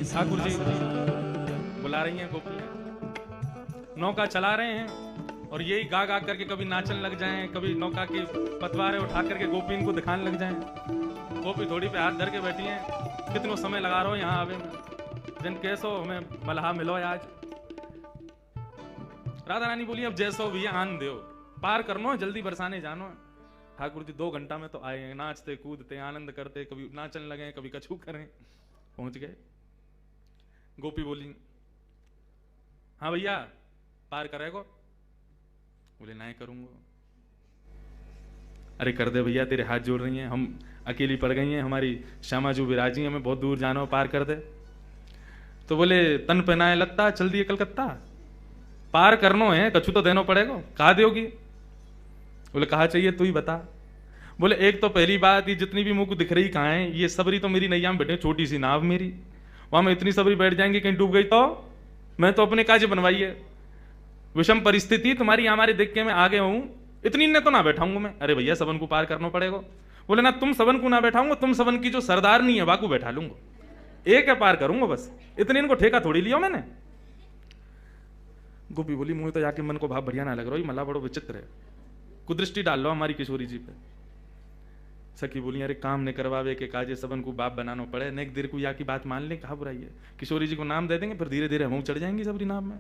ठाकुर जी बुला रही हैं गोपियां, नौका चला रहे हैं और यही गा गा करके कभी नाचन लग जाएं, कभी नौका की पतवारें उठा करके गोपी इनको दिखाने लग जाएं। गोपी थोड़ी पे हाथ धर के बैठी हैं, कितनो समय लगा रहा हो यहाँ आवे में, जन कैसो हमें मलहा मिलो आज। राधा रानी बोली अब जैसो भी आन दो, पार करनो जल्दी बरसाने जानो। ठाकुर जी 2 घंटा में तो आए हैं, नाचते कूदते आनंद करते, कभी नाचन लगे कभी कछू करें, पहुंच गए। गोपी बोली हाँ भैया पार करेगो? बोले नहीं करूंगा। अरे कर दे भैया, तेरे हाथ जोड़ रही हैं, हम अकेली पड़ गई हैं, हमारी श्यामा जो विराजी हमें बहुत दूर जाना हो, पार कर दे। तो बोले तन पहनाए लगता चल दिए कलकत्ता, पार करनो है कछु तो देनो पड़ेगा, कहा दोगी? बोले कहा चाहिए तू ही बता। बोले एक तो पहली बात ये जितनी भी मुंह को दिख रही कहाँ है, ये सबरी तो मेरी नैया में बैठे, छोटी सी नाव मेरी, वहां में इतनी सबरी बैठ जाएंगे कहीं डूब गई तो मैं तो अपने काज बनवाई है, विषम परिस्थिति तुम्हारी हमारे देख के मैं आगे हूं, इतनी ने तो ना बैठाऊंगा मैं। अरे भैया सबन को पार करना पड़ेगा। बोले ना तुम सबन को ना बैठाऊंगा, तुम सबन की जो सरदार नहीं है वाकू बैठा लूंगा, एक है पार करूंगा बस, इतने इनको ठेका थोड़ी लिया मैंने। गोपी बोली मुझे तो जाके मन को भाव बढ़िया ना लग रहा, ये मला बड़ो विचित्र है, कुदृष्टि डाल लो हमारी किशोरी जी पे। सखी बोली अरे काम ने करवावे के काजे सबन को बाप बनाना पड़े, नेक देर को या की बात मान ले, कहा बुराई है, किशोरी जी को नाम दे देंगे फिर धीरे धीरे हम चढ़ जाएंगे सबरी नाम में।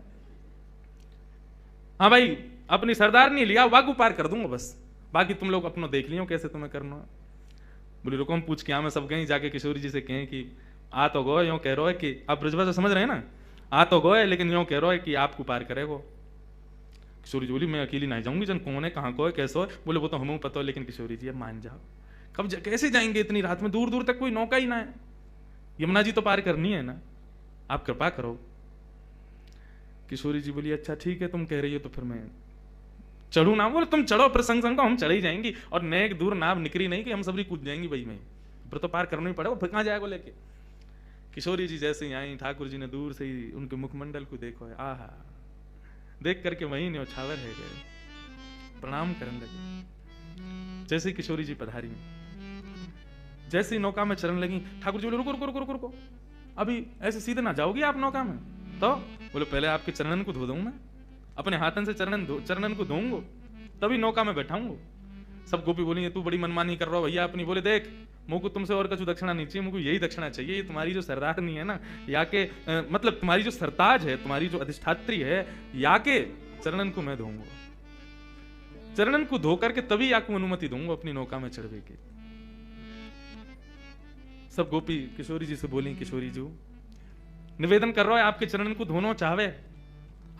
हाँ भाई अपनी सरदार नहीं लिया, वाकू पार कर दूंगा बस, बाकी तुम लोग अपना देख लियो कैसे तुम्हें करना। बोली रुको हम पूछ के मैं सब गए, जाके किशोरी जी से कहें कि आ तो गो यूं कह रहा है कि आप ब्रजभाषा समझ रहे हैं ना, आ तो गो है लेकिन यूं कह रहा है कि आपको पार करेगो। किशोरी जी बोली मैं अकेली नहीं जाऊंगी, जन कौन है कहाँ को है कैसो है। बोले वो तो हमें पता हो, लेकिन किशोरी जी अब मान जाओ, कब कैसे जाएंगे इतनी रात में, दूर दूर तक कोई नौका ही ना है, यमुना जी तो पार करनी है ना, आप कृपा करो। किशोरी जी बोली अच्छा ठीक है तुम कह रही हो तो फिर मैं चढ़ू ना। बोले तुम चढ़ो प्रसंग संग हम चढ़ ही जाएंगी, और नेक दूर नाव निकली नहीं कि हम सबरी कूद जाएंगी भाई, मैं फिर तो पार करना ही पड़ेगा, फिर कहाँ जाएगा लेके। किशोरी जी जैसे ही आई, ठाकुर जी ने दूर से ही उनके मुखमंडल को देखो है, आहा देख करके वहीं न्योछावर है गए, प्रणाम करने लगे। जैसे ही किशोरी जी पधारी, जैसे ही नौका में चरण लगी, ठाकुर जी बोले रुको रुको रुको रुको रुको, अभी ऐसे सीधे ना जाओगी आप नौका में। तो बोले पहले आपके चरणन को धो दूं मैं, अपने हाथन से चरणन को धोऊंगा तभी नौका में बैठाऊंगा। सब गोपी बोली तू बड़ी मनमानी कर रहा हो भैया अपनी। बोले देख मुझको तुमसे और कुछ दक्षिणा नहीं चाहिए, मुझको यही दक्षिणा चाहिए, ये तुम्हारी जो सरदार नहीं है ना, या के मतलब तुम्हारी जो सरताज है, तुम्हारी जो अधिष्ठात्री है, या के चरणन को मैं धोऊंगा, चरणन को धो करके तभी आपको अनुमति दूंगा अपनी नौका में चढ़ने की। सब गोपी किशोरी जी से बोली किशोरी जी निवेदन कर रहा है आपके चरणन को धोनो चाहवे,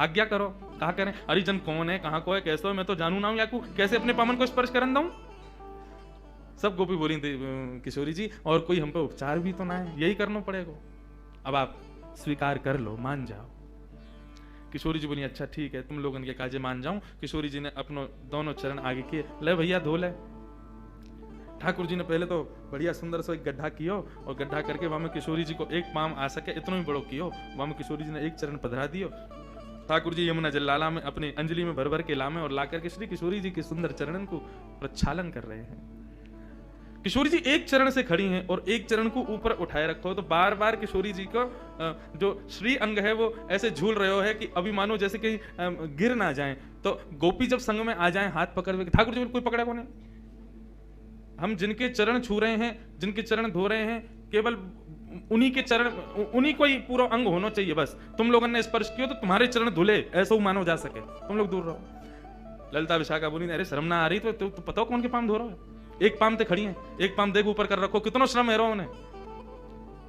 आज्ञा करो। कहा करें? अरे जन कौन है कहां को है कैसे हो, मैं तो जानू ना हूं, या कैसे अपने पामन को स्पर्श करन दूं। सब गोपी बोली किशोरी जी और कोई हम पे उपचार भी तो ना है, यही करना पड़ेगा, अब आप स्वीकार कर लो, मान जाओ। किशोरी जी बोली अच्छा ठीक है तुम लोगन के काजे मान जाऊं। किशोरी जी ने अपनो दोनों चरण आगे किए, ले भैया धो ले। ठाकुर जी ने पहले तो बढ़िया सुंदर सा एक गड्ढा कियो, और गड्ढा करके वहां में किशोरी जी को एक पाम आ सके इतना ही बड़ो कियो, वहां में किशोरी जी ने एक चरण पधरा दियो। ठाकुर जी यमुना जल लाला में अपनी अंजलि में भर भर के लामे और लाकर के श्री किशोरी जी के सुंदर चरणन को प्रक्षालन कर रहे हैं। किशोरी जी एक चरण से खड़ी हैं और एक चरण को ऊपर उठाए रखो, तो बार बार किशोरी जी को जो श्री अंग है वो ऐसे झूल रहे हो है कि अभी मानो जैसे कहीं गिर ना जाए। तो गोपी जब संग में आ जाए हाथ पकड़, ठाकुर जी कोई पकड़े को नहीं, हम जिनके चरण छू रहे हैं, जिनके चरण धो रहे हैं, केवल उन्हीं के चरण, उन्हीं को ही पूरा अंग होना चाहिए बस। तुम लोगों ने स्पर्श किया तो तुम्हारे चरण धुले ऐसा मानो जा सके, तुम लोग दूर रहो। ललिता विशाखा बोली अरे शर्म ना आ रही तो पता कौन के पाम धो रहा है, एक पाम ते खड़ी है, एक पाम देख ऊपर कर रखो, कितना श्रम है रहा उन्हें।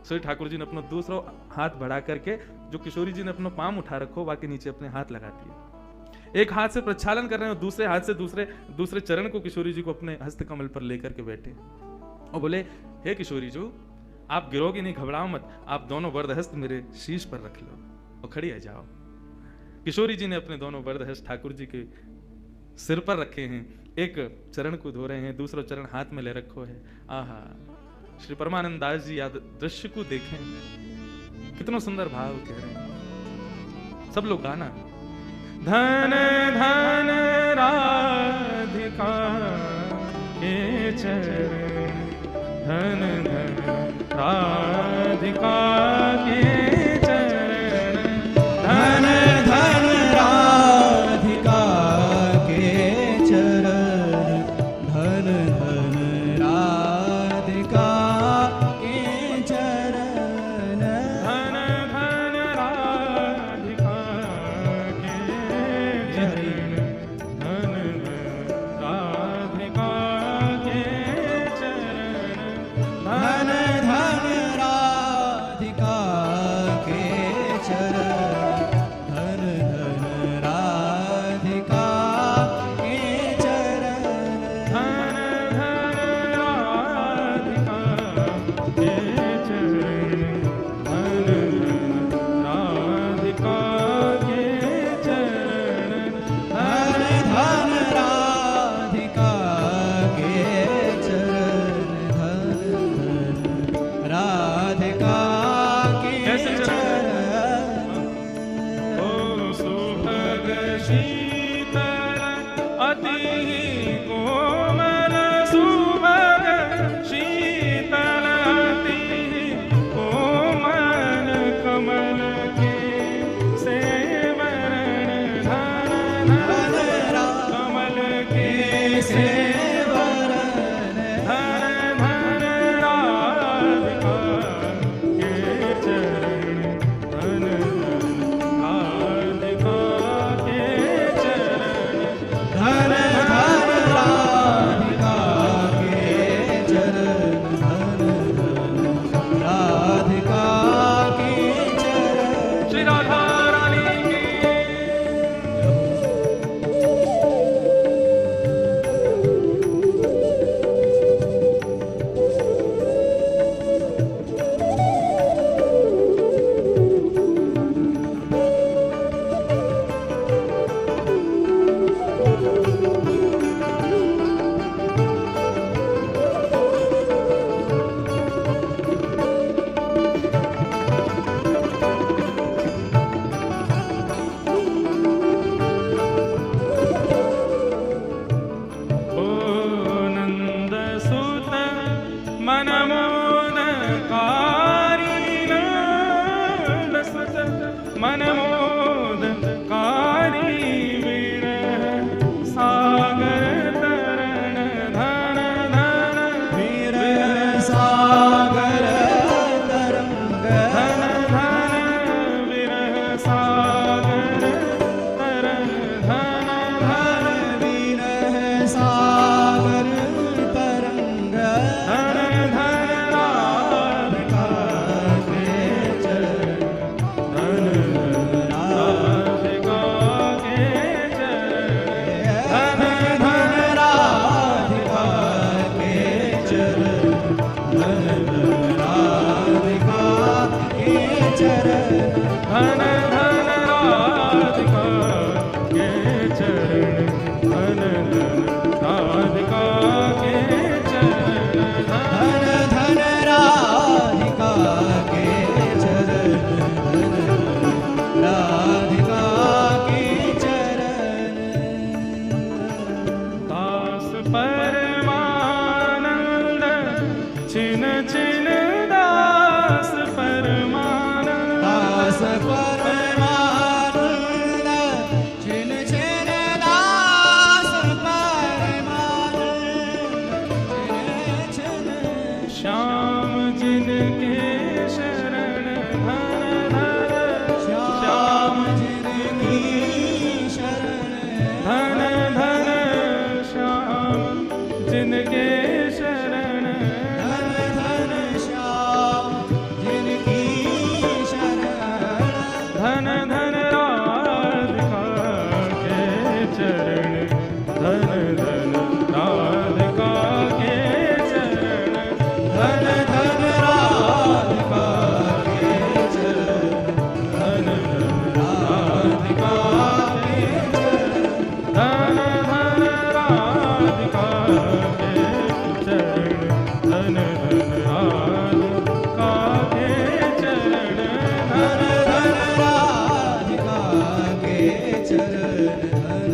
श्री ठाकुर जी ने अपना दूसरा हाथ बढ़ा करके जो किशोरी जी ने अपना पाम उठा रखो बाकी नीचे अपने हाथ लगा दिए, एक हाथ से प्रक्षालन कर रहे हैं, दूसरे हाथ से दूसरे चरण को किशोरी जी को अपने हस्त कमल पर लेकर के बैठे और बोले हे किशोरी जी आप गिरोगी नहीं, घबराओ मत, आप दोनों वरदहस्त मेरे शीश पर रख लो और खड़ी आ जाओ। किशोरी जी ने अपने दोनों वरदहस्त ठाकुर जी के सिर पर रखे हैं, एक चरण को धो रहे हैं, दूसरा चरण हाथ में ले रखो है। आहा श्री परमानंद दास जी याद दृश्य को देखें, कितना सुंदर भाव कह रहे हैं। सब लोग गाना धन धन राधिका के चरण, धन धन राधिका के मन मोदकारी विरह सागर तरण धन धन विरह सागर तरंग धन धन विरह सागर तरण धन धन विरह सागर तरंग धन धन राधिका के चरण धन राधिका के चरण धन धन राधिका के चरण धन राधिका के चरण धन धन राधिका के चरण धन धन राधिका के चरण धन धन राधिका के चरण धन राधिका के चरण दास परमानंद छिन छिन दास परमानंद दास परमानंद छिन छिन दास परमानंद छिन छिन श्याम जिनके शरण धन धन श्याम जिनकी शरण धन धन श्याम जिनके शरण धन धन श्याम जिनकी शरण धन धन राधिका के चरण धन धन राधिका के चरण धन धन राधिका के चरण धन धन राधिका के चरण धन धन राधिका के चरण धन धन राधिका के चरण धन धन राधिका के चरण धन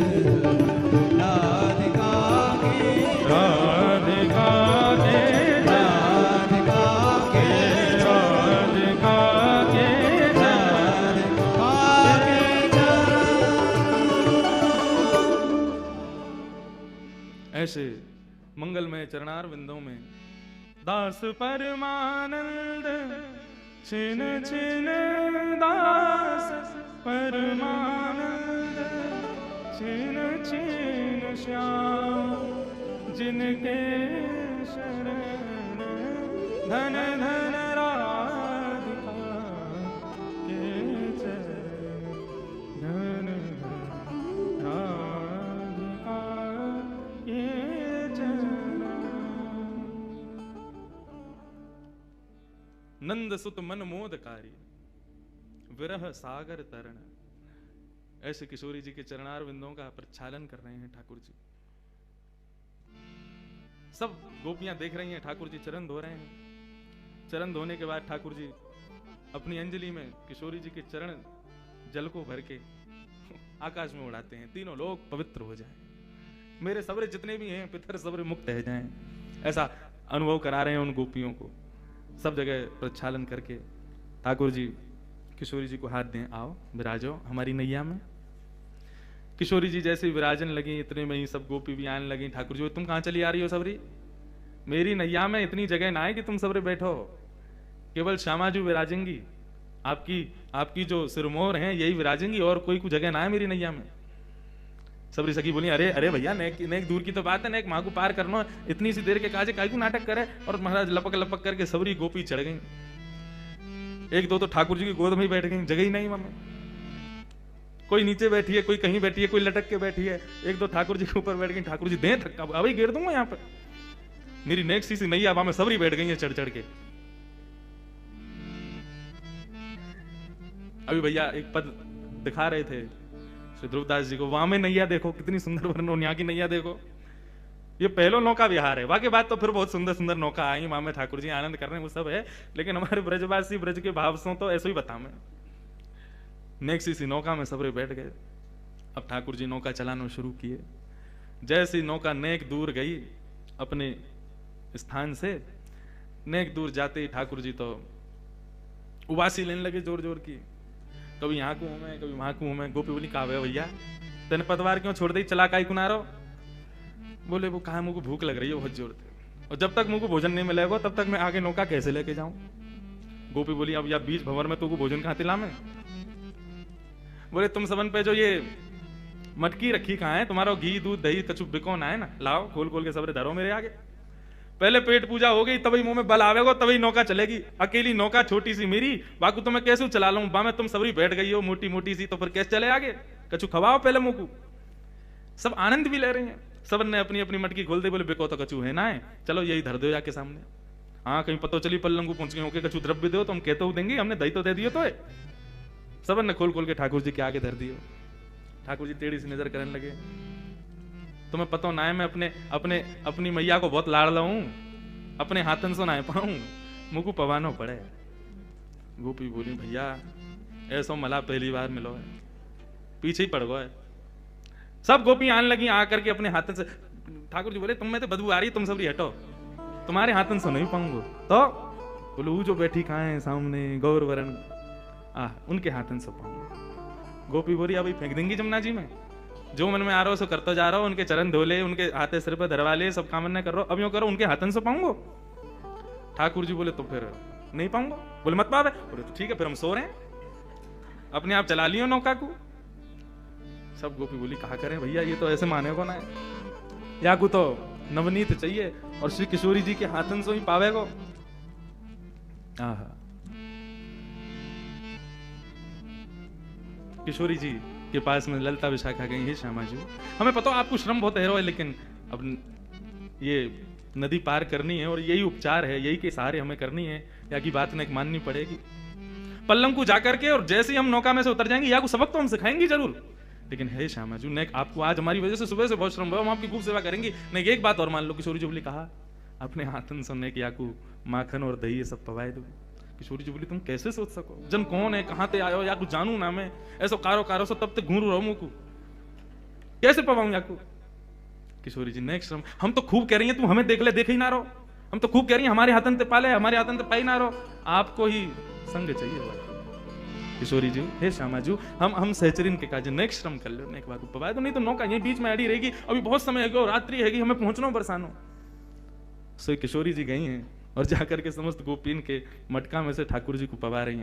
राधिका के राधिका के राधिका के राधिका के ऐसे मंगलमय चरणार विंदों में दास परमानंद छिन छिन दास परमानंद छिन छिन श्याम जिनके शरण धन धन राधिका के चरण धन धन राधिका के चरण नंद सुत मन मोदकारी विरह सागर तरण। ऐसे किशोरी जी के चरणार विंदों का प्रक्षालन कर रहे हैं ठाकुर जी। सब गोपियां देख रही हैं, ठाकुर जी चरण धो रहे हैं। चरण धोने के बाद ठाकुर जी अपनी अंजलि में किशोरी जी के चरण जल को भर के आकाश में उड़ाते हैं, तीनों लोग पवित्र हो जाएं, मेरे सबरे जितने भी हैं पितर सबरे मुक्त रह जाएं। ऐसा अनुभव करा रहे हैं उन गोपियों को। सब जगह प्रक्षालन करके ठाकुर जी किशोरी जी को हाथ दें, आओ विराजो हमारी नैया में। किशोरी जी जैसे विराजन लगी, इतने में ही सब गोपी भी आने लगी। ठाकुर जी तुम कहाँ चली आ रही हो सबरी? मेरी नैया में इतनी जगह ना है कि तुम सबरे बैठो, केवल श्यामा जी विराजेंगी, आपकी जो सिरमोहर हैं यही विराजेंगी, और कोई जगह ना है मेरी नैया में। सबरी सखी बोली, अरे अरे भैया नेक दूर की तो बात है, नेक माँ को पार करना, इतनी सी देर के काजे काहे को नाटक करे। और महाराज लपक लपक करके सबरी गोपी चढ़ गई। एक दो तो ठाकुर जी की गोद में ही बैठ गई, जगह ही नहीं वहां। कोई नीचे बैठी है, कोई कहीं बैठी है, कोई लटक के बैठी है। एक दो ठाकुर जी के ऊपर बैठ गई। ठाकुर जी दें थक्का, अभी गिर दूंगा यहाँ पर। मेरी नेक सी नैया वहां में सबरी बैठ गई है चढ़ चढ़ के। अभी भैया एक पद दिखा रहे थे श्री ध्रुवदास जी को, वहां में नैया देखो कितनी सुंदर वर्णन, यहाँ की नैया देखो। ये पहलो नौका विहार है, बाकी बात तो फिर बहुत सुंदर सुंदर नौका आई, वहां में ठाकुर जी आनंद कर रहे हैं, वो सब है। लेकिन हमारे ब्रजवासी ब्रज के भाव सो तो ऐसे ही बता मैं। नेक्स्ट सी नौका में सबरे बैठ गए। अब ठाकुर जी नौका चलाना शुरू किए। जैसी नौका नेक दूर गई अपने स्थान से, नेक दूर जाते ही ठाकुर जी तो उबासी लेने लगे जोर जोर की। कभी यहाँ कुएं में कभी वहां कुएं में। गोपी बोली कावे भैया तेने पतवार क्यों छोड़ दी, चला काई कुनारो? बोले वो कहा मुझको भूख लग रही है बहुत जोर से, और जब तक मुझको भोजन नहीं मिलेगा तब तक मैं आगे नौका कैसे लेके जाऊं। गोपी बोली अब या बीच भंवर में तुमको भोजन कहाँ तिला में? बोले तुम सबन पे जो ये मटकी रखी कहाँ है, तुम्हारा घी दूध दही कछु बिकौन है ना, लाओ खोल खोल के सबरे धरो मेरे आगे। पहले पेट पूजा हो गई तभी मुंह में बल आवेगा तभी नौका चलेगी। अकेली नौका छोटी सी मेरी, बाकी तो मैं कैसे चला लूं, बा में तुम सबरी बैठ गई हो मोटी मोटी सी, तो फिर कैसे चले आगे? कछु खवाओ पहले मुंह को। सब आनंद भी ले रहे हैं, सबन ने अपनी अपनी मटकी खोल दे। बोले बिको तो कछु है ना है, चलो यही धर दो जाके सामने। हाँ कहीं पतो चली पल्लंग को पहुंच गए होके कछु द्रव्य दो तो हम कहते हो देंगे, हमने दही तो दे दियो तो है। सबन ने खोल खोल के ठाकुर जी के आगे धर दियो। ठाकुर जी टेढ़ी सी नजर करने लगे, तुम्हें पता ना है मैं अपने अपने अपनी मैया को बहुत लाड़ लाऊं, अपने हाथन से ना पाऊं, मुझको पवानो पड़े। गोपी बोली भैया ऐसा मला पहली बार मिलो है, पीछे ही पड़ गए। सब गोपी आने लगी आकर के अपने हाथन से। ठाकुर जी बोले तुम में तो बदबू आ रही, तुम सबरी हटो, तुम्हारे हाथन से नहीं पाऊंगा। तो बोले वो जो बैठी कहाँ है सामने गौर वरण, उनके हाथन से पाऊंगा। गोपी बोली अभी फेंक देंगी जमुना जी में, जो मन में आ रहा हो सो करता जा रहा हो, उनके चरण धोले, उनके हाथे सिर पर धरवा ले, सब काम न करो, अब यूं करो उनके हाथन से पाऊंगो। ठाकुर जी बोले तो फिर नहीं पाऊंगा। बोले मत पावे। बोले तो ठीक है फिर हम सो रहे हैं, अपने आप चला लियो नौका को। सब गोपी बोली कहा करें भैया, ये तो ऐसे माने को ना है, या को तो नवनीत चाहिए और श्री किशोरी जी के हाथन से ही पावेगो। किशोरी जी के पास में ललिता विशाखा गई है, श्यामा जी हमें पता आपको श्रम बहुत है, लेकिन अब ये नदी पार करनी है और यही उपचार है, यही के सहारे हमें करनी है, या की बात न माननी पड़ेगी। पल्लम को जाकर के और जैसे ही हम नौका में से उतर जाएंगे, या को सबक तो हम सिखाएंगे जरूर, लेकिन है श्यामा जी ने आपको आज हमारी वजह से सुबह से बहुत श्रम हुआ, हम आपकी खूब सेवा करेंगे। नहीं एक बात और मान लो, किशोरी जी बोली कहा अपने हाथन सुनने की याकू माखन और दही ये सब पवाए दो। किशोरी जी बोली तुम कैसे सोच सको, जन कौन है, कहां ते आयो, या कुछ जानू ना मैं, ऐसो कारो कारो सो तब तक घूरू रहूं को, कैसे पवाऊं याकू। किशोरी जी नेक्स्ट श्रम, हम तो खूब कह रही हैं, तुम हमें देख ले, देख ही ना रहो, हम तो खूब कह रही हैं हमारे हाथन ते पाले, हमारे हाथन ते पाई ना रहो, आपको ही संग चाहिए। किशोरी जी हे श्यामा जी हम सहचरिन के काज नेक्स्ट श्रम कर लो, एक बार को पवाए तो, नहीं तो नौका यहीं बीच में अड़ी रहेगी, अभी बहुत समय है, रात्रि है, हमें पहुंचना बरसानो। सो किशोरी जी गई हैं और जाकर के समस्त गोपीन के मटका में से ठाकुर जी को पवा रही।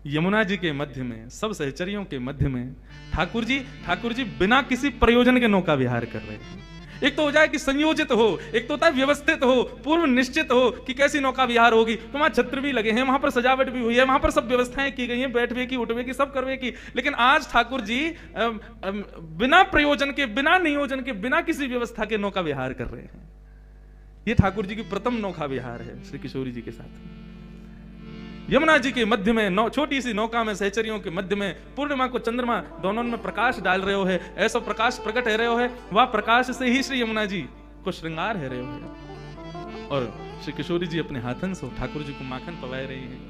यमुना जी के मध्य में, सब सहचरियों के मध्य में ठाकुर जी बिना किसी प्रयोजन के नौका विहार कर रहे हैं। एक तो हो जाए कि संयोजित हो, एक तो होता है व्यवस्थित हो, पूर्व निश्चित हो कि कैसी नौका विहार होगी, तो वहां छत्र भी लगे हैं, वहां पर सजावट भी हुई है, वहां पर सब व्यवस्थाएं की गई हैं, बैठवे की उठवे की सब करवे की। लेकिन आज ठाकुर जी बिना प्रयोजन के, बिना नियोजन के, बिना किसी व्यवस्था के नौका विहार कर रहे हैं। ये ठाकुर जी की प्रथम नौका विहार है श्री किशोरी जी के साथ। यमुना जी के मध्य में छोटी सी नौका में सहचरियों के मध्य में पूर्णिमा को चंद्रमा दोनों में प्रकाश डाल रहे हो है, ऐसा प्रकाश प्रकट है रहे हो है, वह प्रकाश से ही श्री यमुना जी को श्रृंगार है रहे हो है। और श्री किशोरी जी अपने हाथन से ठाकुर जी को माखन पवाए रही हैं,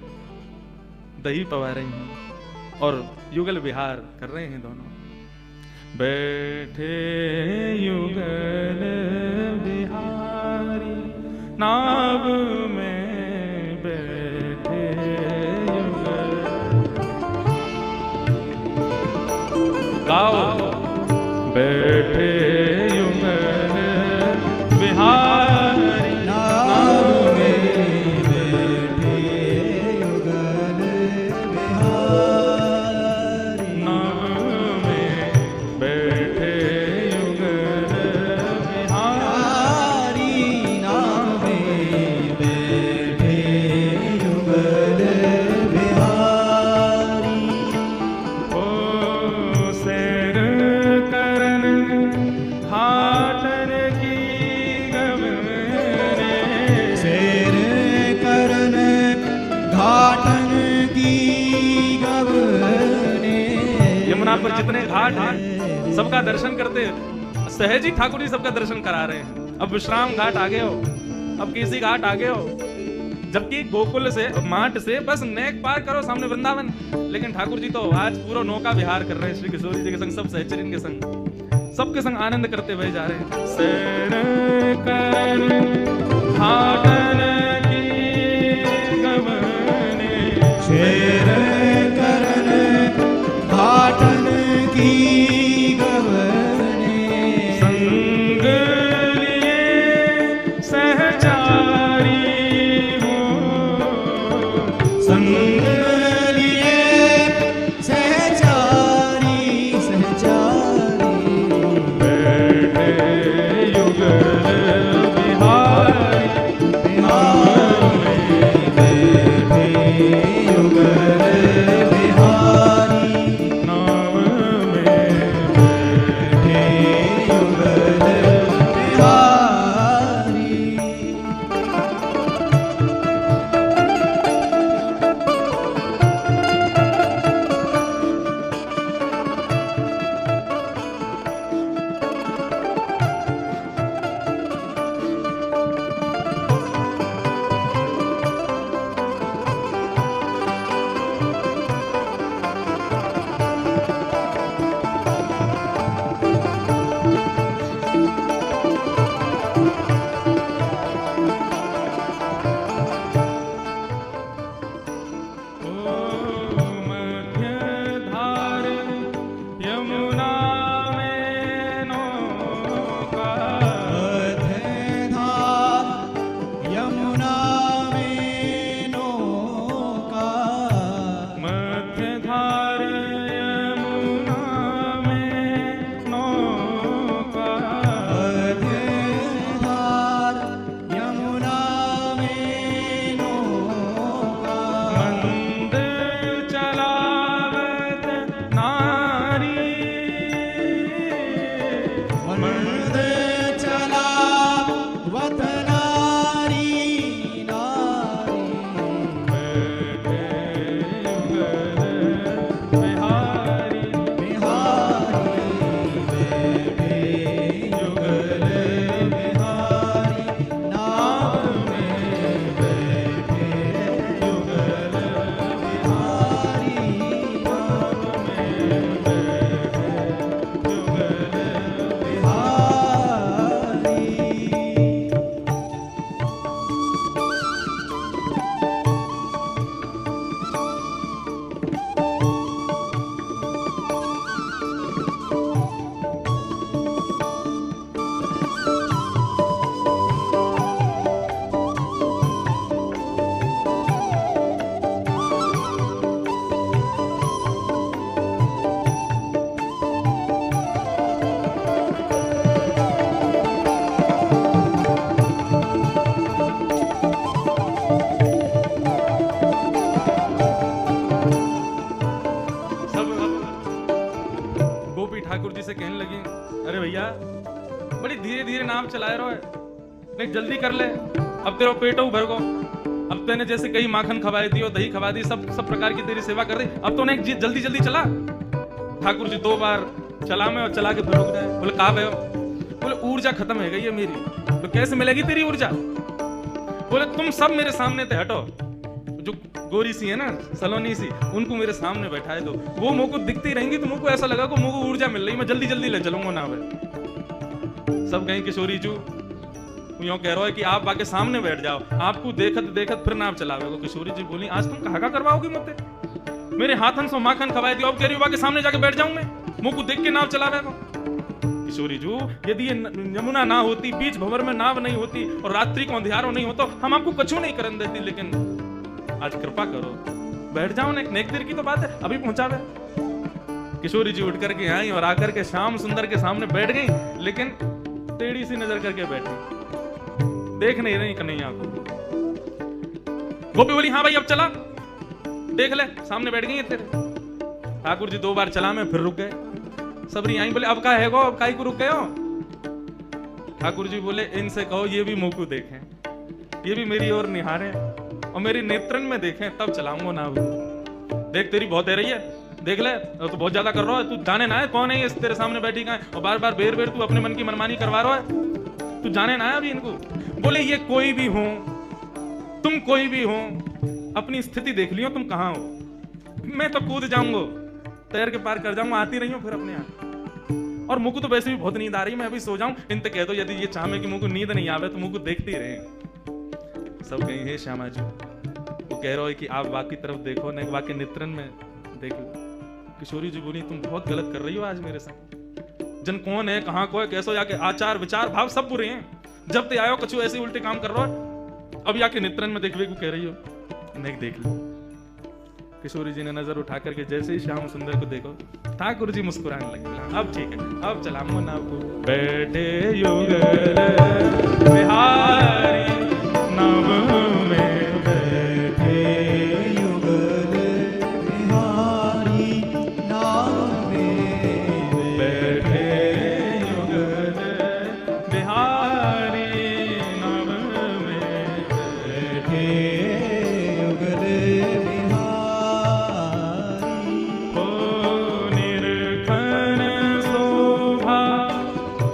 दही पवा रही हैं और युगल विहार कर रहे हैं दोनों। बैठे युगल बिहारी नाव में बैठे युगल, गाओ बैठे युगल बिहारी नाव में बैठे युगल बिहारी, नाव में बैठे युगल बिहारी, नाव में बैठे युगल बिहारी। ओ सैर करन घाटन की गवने, सैर करन घाटन की गवने। यमुना पर जितने घाट हैं सबका दर्शन करते, सहज ही ठाकुर जी सबका दर्शन करा रहे हैं। अब विश्राम घाट आगे हो, अब किसी घाट आगे हो, जबकि गोकुल से माट से बस नेक पार करो सामने वृंदावन, लेकिन ठाकुर जी तो आज पूरा नौका विहार कर रहे हैं श्री किशोरी जी के संग, सब सहचरिन के संग, सबके संग आनंद करते हुए जा रहे हैं। सैर करन घाटन की गवने, सैर संग लिए सहचारी सहचारी बैठे युगल बिहारी बिहारी बैठे युगल बिहारी नाम में बैठे युगल बिहारी मध्यधार यमुना में नौका मध्यधार यमुना में नौका मध्यधार यमुना में नौका मध्यधार यमुना में नौका मंद चलावत नारी मंद चला वतनारी नारी बिहारी बिहारी बैठे युगल बिहारी नाम में बैठे युगल बिहारी नाम में बैठे युगल बिहारी सब गोपी ठाकुर जी से कहने लगी, अरे भैया बड़ी धीरे धीरे नाव चलाए रहो, नहीं जल्दी कर ले, अब तेरा पेट भर को, अब तेने जैसे कहीं माखन खवाई दी और दही खवा दी, सब प्रकार की तेरी सेवा कर दी, अब तो नहीं जल्दी जल्दी चला। ठाकुर जी 2 बार चला में और चला के फिर रुक जाए। बोले कहा भयो? बोले ऊर्जा खत्म है गई है मेरी। तो कैसे मिलेगी तेरी ऊर्जा? बोले तुम सब मेरे सामने से हटो, जो गोरी सी है ना सलोनी सी, उनको मेरे सामने बैठाए दो, वो मुझ को दिखती रहेंगी तो मुझको ऐसा लगा कि मुझको ऊर्जा मिल रही, मैं जल्दी जल्दी ले चलूंगा ना। सब कहीं किशोरी जू यूं कह रहा है कि आप आके सामने बैठ जाओ, आपको देखत देखत फिर नाव चलावे। किशोरी जी बोली, आज तुम कहा करवाओगी मुझसे? मेरे हाथन से माखन खवाए दियो, अब कह रही हो आके सामने जाके बैठ जाऊं मैं, मुंह को देख के नाव चलावे को। किशोरी जू, यदि ये यमुना ना होती, बीच भंवर में नाव नहीं होती और रात्रि को अंधियारो नहीं होता, हम आपको कछु नहीं करन देती, लेकिन आज कृपा करो बैठ जाओ ना, नेक देर की तो बात है, अभी पहुंचावे। किशोरी जी उठ करके आई और आकर के श्याम सुंदर के सामने बैठ गई, लेकिन टेढ़ी सी नजर करके बैठी, देख नहीं रही कन्हैया को। गोपी बोली, हाँ भाई अब चला, देख ले सामने बैठ गई है तेरे। ठाकुर जी 2 बार चला में फिर रुक गए। सबरी आई, बोले अब का है गो, अब काई को रुक गए हो? ठाकुर जी बोले, इनसे कहो ये भी मुंह को देखें, ये भी मेरी ओर निहारें और मेरी नेत्रन में देखें, तब चलाऊंगा ना। देख तेरी बहुत है रही है, देख ले, तो बहुत ज्यादा कर रहा है, तू जाने ना है कौन है ये तेरे सामने बैठी का है, और बार बार बेर बेर तू अपने मन की मनमानी करवा रहा है, तू जाने ना है अभी इनको। बोले ये कोई भी हो, तुम कोई भी हो, अपनी स्थिति देख लियो, तुम कहाँ हो, मैं तो कूद जाऊंगा, तैर के पार कर जाऊंगा, आती रही हूँ फिर अपने यहाँ। और मुझको तो वैसे भी बहुत नींद आ रही, मैं अभी सो जाऊं, इनते कह दो यदि ये चाहे कि मुझको नींद नहीं आवे तो मुझको देखते ही रहे। सब कहीं है श्यामा जी, वो कह रहा है कि आप वाकी तरफ देखो, नहीं वाके नेत्रन में देख लो। किशोरी जी बोली, तुम बहुत गलत कर रही हो आज मेरे साथ, जन कौन है, कहाँ को है, कैसो, जाके आचार विचार भाव सब बुरे हैं, जब ते आयो कछु ऐसे उल्टे काम कर रहा है, अब याके नेत्रन में देखवे को कह रही हो, नहीं देख लो। किशोरी जी ने नजर उठा करके जैसे ही श्याम सुंदर को देखो, ठाकुर जी मुस्कुराने लगे। बोला, अब ठीक है, अब चला मुन्ना को। बैठे युगल बिहारी नव में, बैठे युगल बिहारी नाम में, बैठे युगल बिहारी नव में, बैठे युगल बिहारी। ओ निरखन शोभा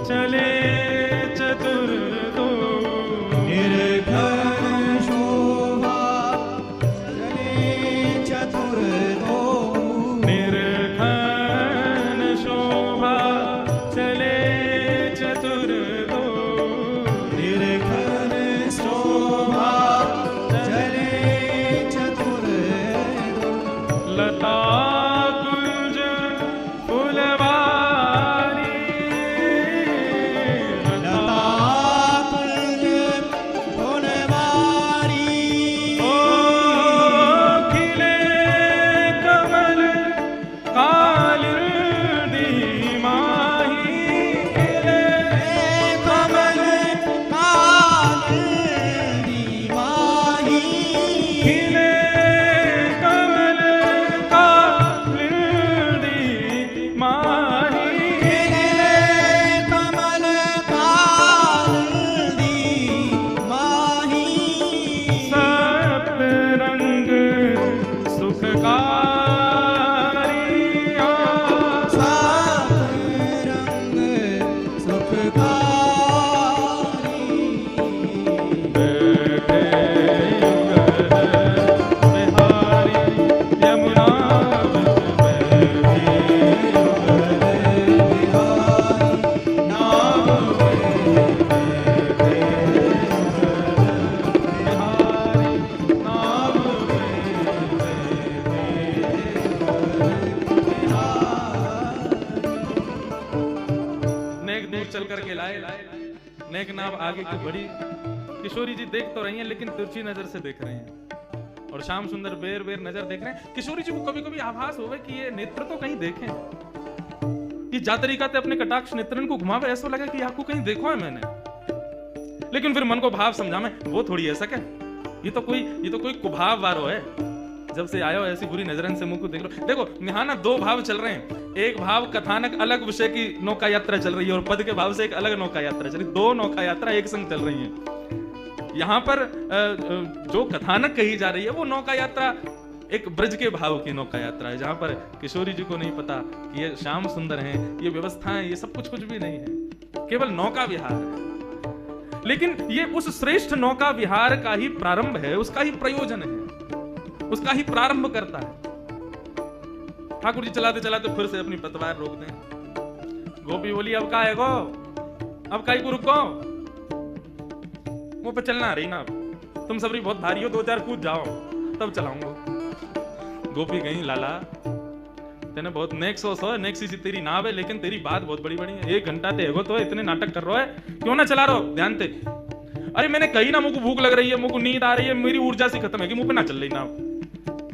चले चतुर दो, निर्घन शोभा चले चतुर दो, निर्घन शोभा चले चतुर दो, निर्घन शोभा चले चतुर दो, लता कुंज फुलवारी, लता कुंज फुलवारी, ओ खिले कमल कालिंदी माही, खिले कमल कालिंदी माही, खिले कमल कालिंदी माही, कमल कालिंदी माही, सब रंग सुखकारी, सब रंग सुखकारी, बैठे युगल बिहारी यमुना बैठे युगल बिहारी नाम नेक दूर चल करके लाए, नेक नाव आगे की बढ़ी। किशोरी जी देख तो रही हैं लेकिन तिरछी नजर से देख रहे हैं, और श्याम सुंदर बेर बेर नजर देख रहे हैं। किशोरी जी को कभी कभी आभास होवे कि ये नेत्र तो कहीं देखे, कि जा तरीका ते अपने कटाक्ष नेत्रन को घुमावे, ऐसा लगा कि आपको कहीं देखो है मैंने। लेकिन फिर मन को भाव समझा मैं, वो थोड़ी ऐसा क्या, ये तो कोई कुभाव वारो है। जब से आयो ऐसी बुरी नजरन से मुंह को देख लो। देखो यहाँ ना दो भाव चल रहे हैं, एक भाव कथानक अलग विषय की नौका यात्रा चल रही है, और पद के भाव से एक अलग नौका यात्रा चल रही है। दो नौका यात्रा एक संग चल रही है। यहाँ पर जो कथानक कही जा रही है वो नौका यात्रा एक ब्रज के भाव की नौका यात्रा है, जहां पर किशोरी जी को नहीं पता कि ये श्याम सुंदर हैं, ये व्यवस्थाएं, ये सब कुछ भी नहीं है, केवल नौका विहार है। लेकिन ये उस श्रेष्ठ नौका विहार का ही प्रारंभ है, उसका ही प्रयोजन है, उसका ही प्रारंभ करता है। ठाकुर जी चलाते चलाते फिर से अपनी पतवार रोक दें। गोपी बोली, अब का है गो, अब का ही को रुको, मुंह पे चलना आ रही ना, तुम सबरी बहुत भारी हो, 2-4 कूद जाओ तब चलाऊंगा। गोपी गई, लाला तेने बहुत नेक नेक सी तेरी नाव है, लेकिन तेरी बात बहुत बड़ी बड़ी है। 1 घंटा ते एगो तो इतने नाटक कर रहा है, क्यों ना चला रहो ध्यान ते। अरे मैंने कही ना, मुझको भूख लग रही है, मुझको नींद आ रही है, मेरी ऊर्जा सी खत्म है कि मुंह पे ना चल रही नाव।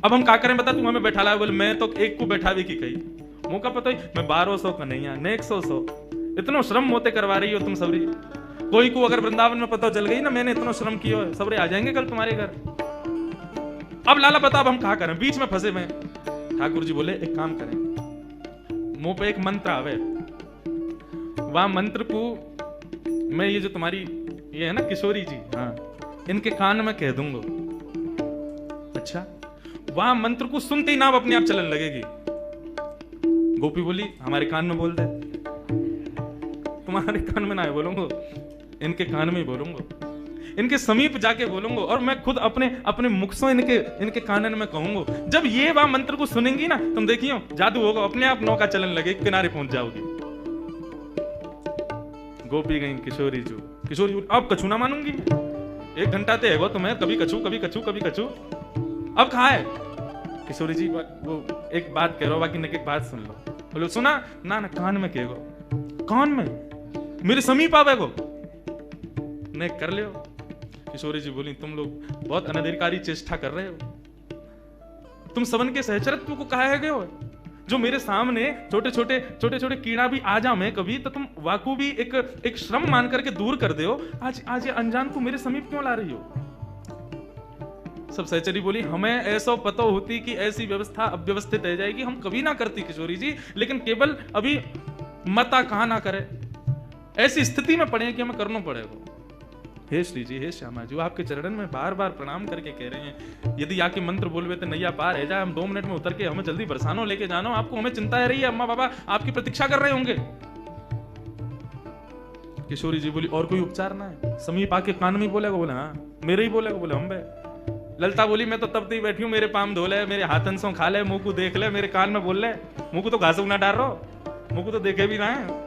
अब हम क्या करें बता, तू हमें बैठा ला। बोले मैं तो एक को बैठावे की कही, मुंह का पता ही मैं 1200 का नहीं है, नेक 100 इतनो श्रम मोते करवा रही हो तुम सबरी। कोई को अगर वृंदावन में पता चल गई ना मैंने इतना श्रम किया है, सबरे आ जाएंगे कल तुम्हारे घर। अब लाला बता, अब हम क्या करें, बीच में फंसे हुए। ठाकुर जी बोले एक काम करें, मुंह पे एक मंत्र आवे, वह मंत्र को मैं ये जो तुम्हारी ये है ना किशोरी जी, हाँ इनके कान में कह दूंगा। अच्छा, वह मंत्र को सुनते ही नाव अपने आप चलन लगेगी। गोपी बोली हमारे कान में बोल दे। तुम्हारे कान में ना बोलूंगा, इनके कान में ही बोलूंगा, इनके समीप जाके बोलूंगा, और मैं खुद अपने मुख से इनके कानन में कहूंगा। जब ये वह मंत्र को सुनेंगी ना, तुम देखियो जादू होगा, अपने आप नौका चलन लगे, किनारे पहुंच जाओगी। गोपी गई, किशोरी जी अब कछू ना मानूंगी, 1 घंटा ते है तुम्हें, कभी कछू कभी कछू कभी कछू, अब कहा है। किशोरी जी वो एक बात कह रहा, बाकी एक बात सुन लो। बोलो सुना ना, कान में कहो, कान में मेरे समीप आवेगो ने कर ले। किशोरी जी बोली तुम लोग बहुत अनधिकारी चेष्टा कर रहे हो, तुम सबन के सहचरत्व को कहा गए हो। जो मेरे सामने छोटे छोटे कीड़ा भी आ जाओ मैं कभी, तो तुम वाकू भी एक श्रम मान करके दूर कर दो। आज ये अनजान को मेरे समीप क्यों ला रही हो? सब सहचरी बोली, हमें ऐसा पता होती कि ऐसी व्यवस्था अव्यवस्थित रह जाएगी, हम कभी ना करती किशोरी जी, लेकिन केवल अभी मता कहां ना करे, ऐसी स्थिति में पड़े कि हमें करना पड़ेगा। हे श्री जी, हे श्यामा जी, आपके चरणन में बार बार प्रणाम करके कह रहे हैं, यदि आके मंत्र बोलवे तो नैया पार है जाए, हम 2 मिनट में उतर के हमें जल्दी बरसानो लेके जानो, आपको हमें चिंता है रही है, अम्मा बाबा आपकी प्रतीक्षा कर रहे होंगे। किशोरी जी बोली, और कोई उपचार ना है? समीप आके कान में बोलेगा? बोले हाँ। मेरे ही बोलेगा? बोले हम बे। ललता बोली, मैं तो तब तक बैठी हूँ, मेरे पाम धो ले, मेरे हाथन सो खा ले, मुंह को देख ले, मेरे कान में बोल ले, मुंह को तो घास ना डाल रहो, मुंह को तो देखे भी ना है।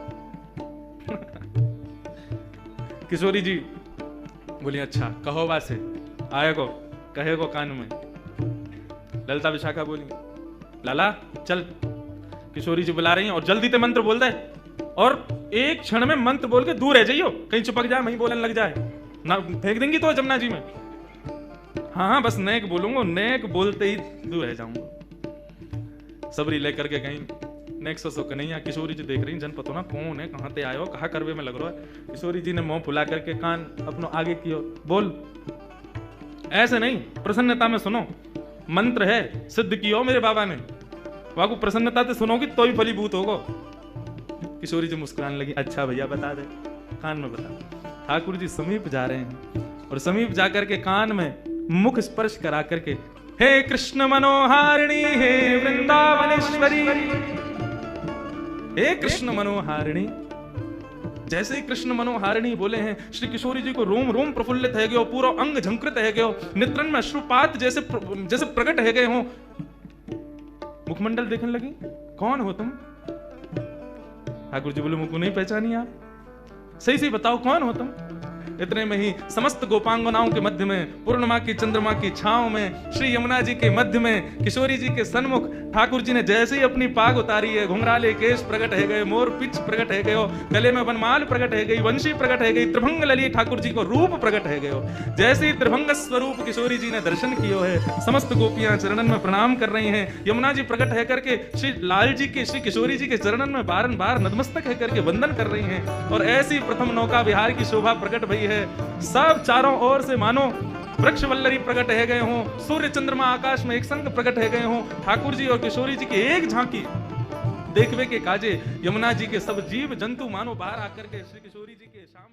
किशोरी जी बोली, अच्छा कहो बासे आएगो कहेगो कान में। ललता विशाखा बोली, लाला चल। किशोरी जी बुला रही हैं और जल्दी ते मंत्र बोल दे, और एक क्षण में मंत्र बोल के दूर रह जाइयो, कहीं चिपक जाए, वहीं बोलने लग जाए ना, फेंक देंगी तो जमुना जी में। हाँ बस नेक बोलूंगा, नेक बोलते ही दूर रह जाऊंगा। सबरी लेकर के कहीं नेक्स्ट सो कन्हैया। किशोरी जी देख रही जन पतो ना कौन है, कहां ते आयो, कहा करवे में लग रहा है। किशोरी जी ने मुंह फुला करके कान अपनो आगे कियो, बोल। ऐसे नहीं, प्रसन्नता में सुनो, मंत्र है सिद्ध कियो मेरे बाबा ने, वाकू प्रसन्नता से सुनोगी तो ही फलीभूत होगो। किशोरी जी मुस्कुराने लगी, अच्छा भैया बता दे, कान में बता। ठाकुर जी समीप जा रहे हैं और समीप जाकर के कान में मुख स्पर्श करा करके, हे कृष्ण मनोहारिणी, हे वृंदावनेश्वरी, हे कृष्ण मनोहारिणी। जैसे ही कृष्ण मनोहारिणी बोले हैं, श्री किशोरी जी को रोम रोम प्रफुल्लित है गयो, पूरा अंग झंकृत है गयो, नेत्रन में अश्रुपात जैसे प्रकट है गए हो। मुखमंडल देखने लगी, कौन हो तुम? ठाकुर जी बोले, मुझको नहीं पहचानी आप? सही सही बताओ कौन हो तुम? इतने में ही समस्त गोपांगनाओं के मध्य में, पूर्णिमा की चंद्रमा की छांव में, श्री यमुना जी के मध्य में, किशोरी जी के सन्मुख ठाकुर जी ने जैसे ही अपनी पाग उतारी है, घुंघराले केश प्रकट है गए, मोर पिच प्रकट है गयो, गले में वनमाल प्रकट है गई, वंशी प्रकट है गई, त्रिभंग ललित ठाकुर जी को रूप प्रकट है गयो। जैसे ही त्रिभंग स्वरूप किशोरी जी ने दर्शन कियो है, समस्त गोपियां चरणन में प्रणाम कर रही हैं। यमुना जी प्रकट है करके श्री लाल जी के, श्री किशोरी जी के चरणन में बारंबार नतमस्तक है करके वंदन कर रही हैं। और ऐसी प्रथम नौका विहार की शोभा प्रकट भई है। सब चारों ओर से मानो वृक्ष वल्लरी प्रकट है गए हों, सूर्य चंद्रमा आकाश में एक संग प्रकट है गए हों। ठाकुर जी और किशोरी जी की एक झांकी देखवे के काजे यमुना जी के सब जीव जंतु मानो बाहर आकर के श्री किशोरी जी के शाम